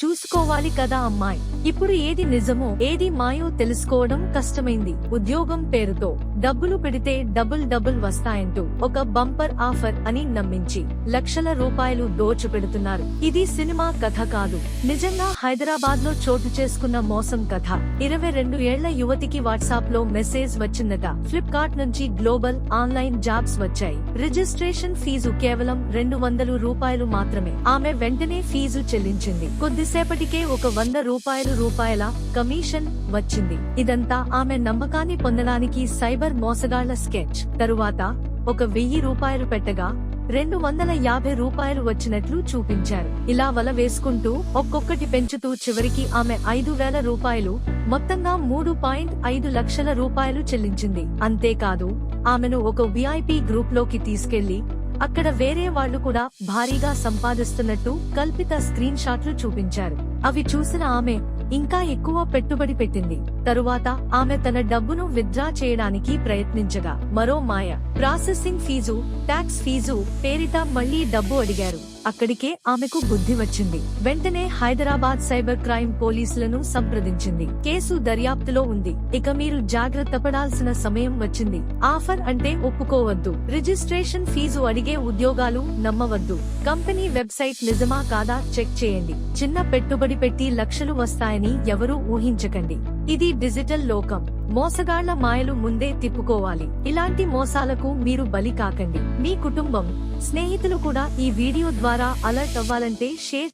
చూసుకోవాలి కదా అమ్మాయి. ఇప్పుడు ఏది నిజమో ఏది మాయో తెలుసుకోవడం కష్టమైంది. ఉద్యోగం పేరుతో డబ్బులు పెడితే డబుల్ వస్తాయంటూ ఒక బంపర్ ఆఫర్ అని నమ్మించి లక్షల రూపాయలు దోచిపెడుతున్నారు. ఇది సినిమా కథ కాదు, నిజంగా హైదరాబాద్ లో చోటు చేసుకున్న మోసం కథ. 22 ఏళ్ల యువతికి వాట్సాప్ లో మెసేజ్ వచ్చిందట. ఫ్లిప్కార్ట్ నుంచి గ్లోబల్ ఆన్లైన్ జాబ్స్ వచ్చాయి. రిజిస్ట్రేషన్ ఫీజు కేవలం 200 రూపాయలు మాత్రమే. ఆమె వెంటనే ఫీజు చెల్లించింది. కొద్దిసేపటికే ఒక 100 రూపాయల కమిషన్ వచ్చింది. ఇదంతా ఆమె నమ్మకాన్ని పొందడానికి సైబర్ మోసగాళ్ల స్కెచ్. తరువాత ఒక 1000 రూపాయలు పెట్టగా 250 రూపాయలు వచ్చినట్లు చూపించారు. ఇలా వల వేసుకుంటూ ఒక్కొక్కటి పెంచుతూ చివరికి ఆమె 5000 రూపాయలు, మొత్తంగా 3.5 లక్షల రూపాయలు చెల్లించింది. అంతేకాదు, ఆమెను ఒక VIP గ్రూప్ లోకి తీసుకెళ్లి అక్కడ వేరే వాళ్లు కూడా భారీగా సంపాదిస్తున్నట్టు కల్పిత స్క్రీన్ షాట్లు చూపించారు. అవి చూసిన ఆమె ఇంకా ఎక్కువ పెట్టుబడి పెట్టింది. తరువాత ఆమె తన డబ్బును విత్డ్రా చేయడానికి ప్రయత్నించగా మరో మాయ. ప్రాసెసింగ్ ఫీజు, ట్యాక్స్ ఫీజు పేరిట మళ్లీ డబ్బు అడిగారు. అక్కడికే ఆమెకు బుద్ధి వచ్చింది. వెంటనే హైదరాబాద్ సైబర్ క్రైమ్ పోలీసులను సంప్రదించింది. కేసు దర్యాప్తులో ఉంది. ఇక మీరు జాగ్రత్త పడాల్సిన సమయం వచ్చింది. ఆఫర్ అంటే ఒప్పుకోవద్దు. రిజిస్ట్రేషన్ ఫీజు అడిగే ఉద్యోగాలు నమ్మవద్దు. కంపెనీ వెబ్సైట్ నిజమా కాదా చెక్ చేయండి. చిన్న పెట్టుబడి పెట్టి లక్షలు వస్తాయని ఎవరూ ఊహించకండి. ఇది డిజిటల్ లోకం. మోసగాళ్ల మాయలు ముందే తిప్పుకోవాలి. ఇలాంటి మోసాలకు మీరు బలి కాకండి. మీ కుటుంబం, స్నేహితులు కూడా ఈ వీడియో ద్వారా అలర్ట్ అవ్వాలంటే షేర్